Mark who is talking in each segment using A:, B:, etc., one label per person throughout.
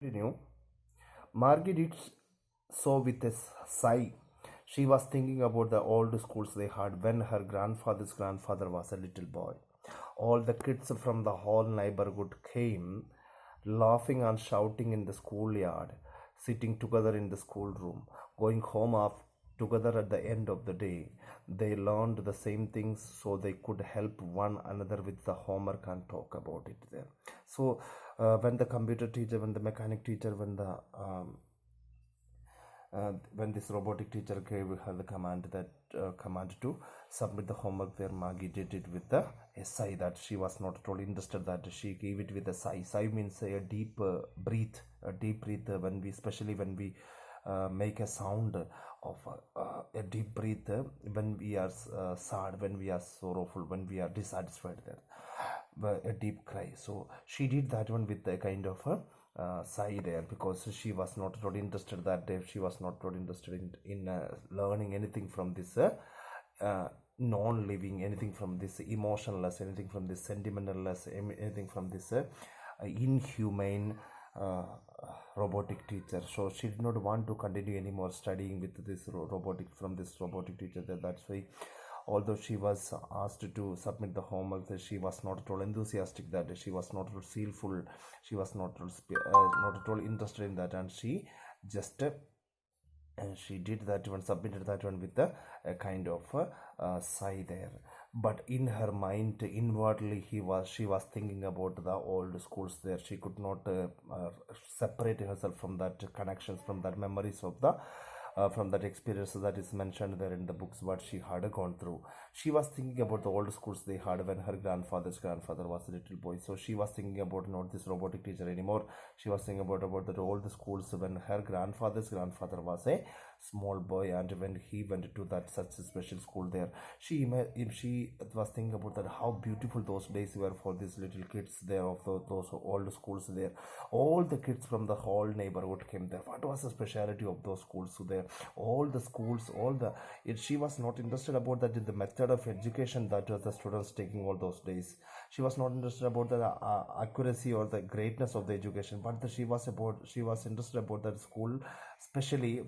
A: Continue. Margie did so with a sigh. She was thinking about the old schools they had when her grandfather's grandfather was a little boy. All the kids from the whole neighborhood came, laughing and shouting in the schoolyard, sitting together in the schoolroom, going home together at the end of the day. They learned the same things so they could help one another with the homework and talk about it there. So, when the computer teacher, when the mechanic teacher, when this robotic teacher gave her the command to submit the homework there, Maggie did it with the a sigh that she was not at all interested, that she gave it with a sigh. Sigh means a deep breath, when we, especially when we make a sound of a deep breath when we are sad, when we are sorrowful, when we are dissatisfied there, a deep cry. So she did that one with a kind of a sigh there, because she was not really interested that day. She was not really interested in learning anything from this non-living, anything from this emotionless, anything from this sentimentalless, anything from this inhumane robotic teacher. So she did not want to continue anymore studying with this robotic teacher there. That's why, although she was asked to submit the homework, she was not at all enthusiastic, that she was not at all zealful, she was not at all interested in that, and she just and she did that one, submitted that one with a kind of sigh there. But in her mind, inwardly, she was thinking about the old schools there. She could not separate herself from that connections, from that memories of the from that experience that is mentioned there in the books, what she had gone through. She was thinking about the old schools they had when her grandfather's grandfather was a little boy. So she was thinking about not this robotic teacher anymore. She was thinking about the old schools when her grandfather's grandfather was a small boy, and when he went to that such a special school there, she was thinking about that, how beautiful those days were for these little kids there of those old schools there. All the kids from the whole neighborhood came there. What was the speciality of those schools there? All the schools, she was not interested about that, the method of education that the students taking all those days. She was not interested about the accuracy or the greatness of the education, but she was interested about that school, especially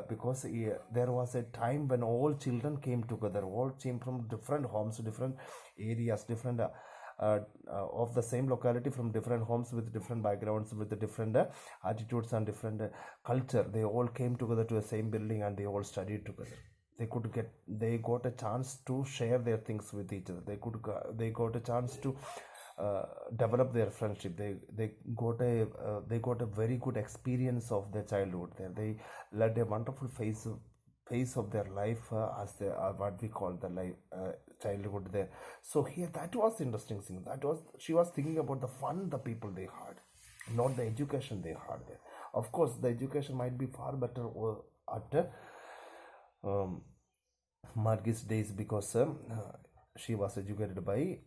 A: because there was a time when all children came together, all came from different homes, different areas, different of the same locality, from different homes with different backgrounds, with the different attitudes and different culture. They all came together to the same building and they all studied together. They got a chance to share their things with each other. They got a chance to develop their friendship. They got a very good experience of their childhood there. They led a wonderful phase of their life as the what we call the life childhood there. So here, that was the interesting thing. That was, she was thinking about the fun the people they had, not the education they had there. Of course, the education might be far better at Margie's days, because she was educated by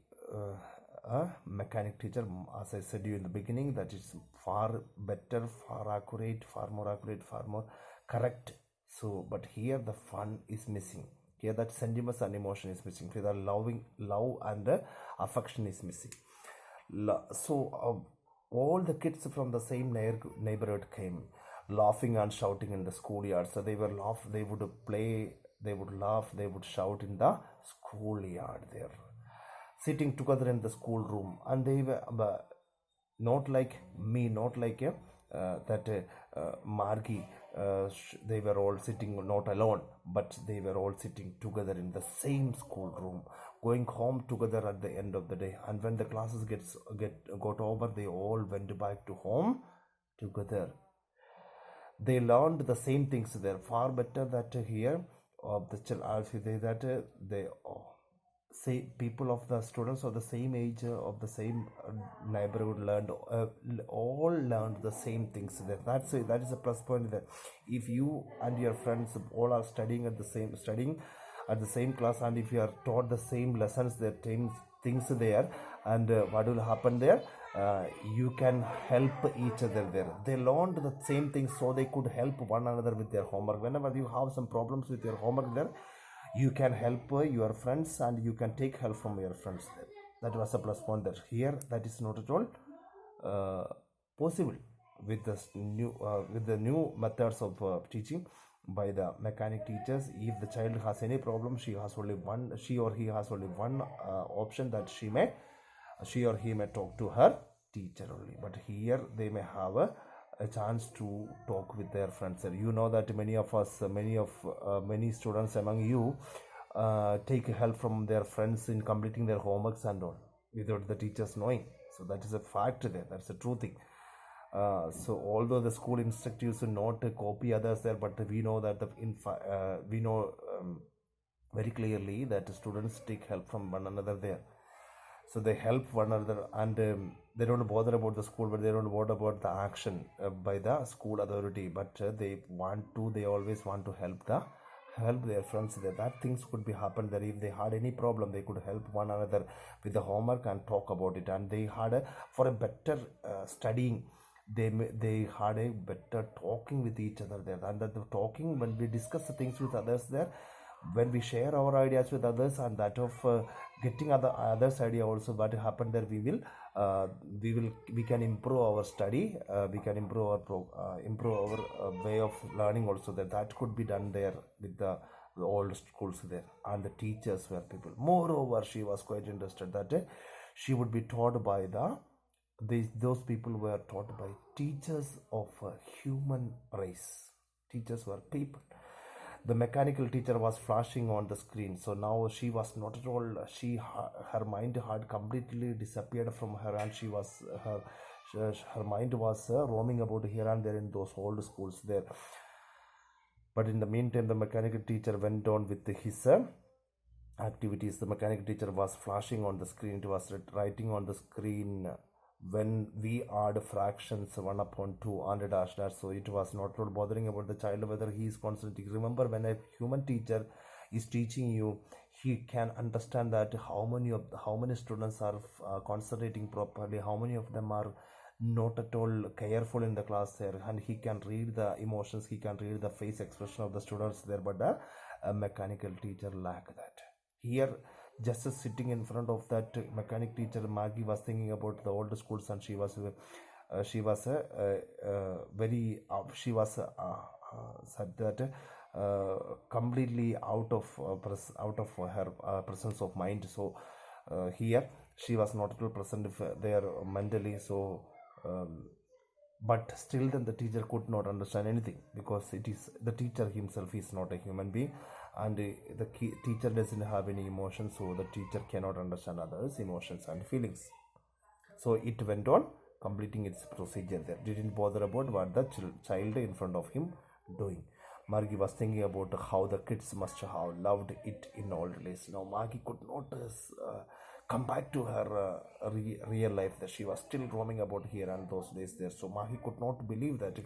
A: a mechanic teacher. As I said to you in the beginning, that is far better, far accurate, far more accurate, far more correct. So, but here the fun is missing. Here that sentiments and emotion is missing. Here the love and affection is missing. So all the kids from the same neighborhood came, laughing and shouting in the schoolyard. So they would play, they would laugh, they would shout in the schoolyard there, sitting together in the schoolroom. And they were not like me, not like Margie. They were all sitting not alone, but they were all sitting together in the same schoolroom, going home together at the end of the day. And when the classes got over, they all went back to home together. They learned the same things there, far better that here of the they say people of the students of the same age, of the same neighborhood, all learned the same things there. That is a plus point there. If you and your friends all are studying at the same class, and if you are taught the same lessons, the same things there, and what will happen there, you can help each other there. They learned the same things so they could help one another with their homework. Whenever you have some problems with your homework there, you can help your friends, and you can take help from your friends there. That was a plus point there. Here, that is not at all possible. with the new methods of teaching by the mechanic teachers. If the child has any problem, she or he has only one option, that she or he may talk to her teacher only. But here they may have a chance to talk with their friends. You know that many students among you take help from their friends in completing their homeworks and all without the teachers knowing. So that is a fact there. That's a true thing. So although the school instruct you to not copy others there, but we know that we know very clearly that students take help from one another there. So they help one another, and they don't bother about the school, but they don't bother about the action by the school authority. But they always want to help their friends there. That things could be happen that if they had any problem, they could help one another with the homework and talk about it. And they had for a better studying, they had a better talking with each other there. And that the talking, when we discuss the things with others there, when we share our ideas with others, and that of getting others idea also, what happened there, we can improve our study, we can improve our way of learning also. That could be done there with the old schools there. And the teachers were people. Moreover, she was quite interested that she would be taught by those people were taught by teachers of human race. Teachers were people. The mechanical teacher was flashing on the screen. So now she was not at all, her mind had completely disappeared from her, and her mind was roaming about here and there in those old schools there. But in the meantime, the mechanical teacher went on with his activities. The mechanical teacher was flashing on the screen. It was writing on the screen, when we add fractions 1 upon 2 and dash dash. So it was not really bothering about the child whether he is concentrating. Remember, when a human teacher is teaching you, he can understand that how many students are concentrating properly, how many of them are not at all careful in the class there, and he can read the emotions, he can read the face expression of the students there. But a mechanical teacher lack that. Here, just sitting in front of that mechanic teacher, Maggie was thinking about the old schools, and she was said that completely out of her presence of mind. So here she was not at all present there mentally. So but still then the teacher could not understand anything, because it is the teacher himself is not a human being, and the teacher doesn't have any emotions, so the teacher cannot understand others' emotions and feelings. So it went on completing its procedure there. Didn't bother about what the child in front of him doing. Margie was thinking about how the kids must have loved it in old days. Now Margie could not come back to her real life, that she was still roaming about here and those days there. So Margie could not believe that.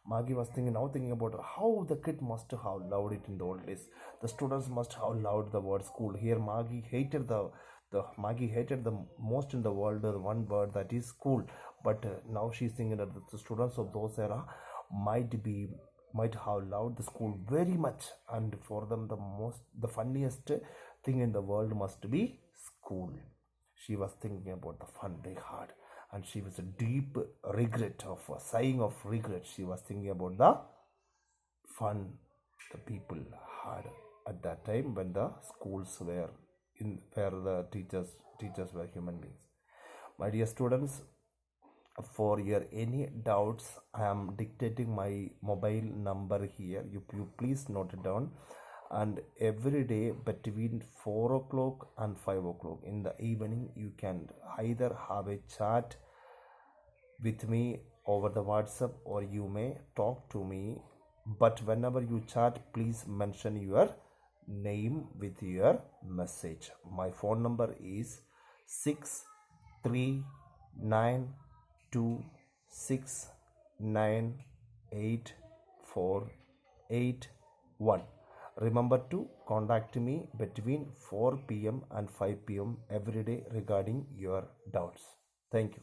A: Margie was thinking about how the kid must have loved it in the old days. The students must have loved the word school. Here Margie hated the most in the world, the one word, that is school. But now she's thinking that the students of those era might have loved the school very much, and for them the funniest thing in the world must be school. She was thinking about the fun they had, and she was a deep regret of a sighing of regret. She was thinking about the fun the people had at that time when the schools were where the teachers were human beings. My dear students, for your any doubts, I am dictating my mobile number here. You please note it down. And every day between 4 o'clock and 5 o'clock in the evening, you can either have a chat with me over the WhatsApp, or you may talk to me. But whenever you chat, please mention your name with your message. My phone number is 639269841. Remember to contact me between 4 p.m. and 5 p.m. every day regarding your doubts. Thank you.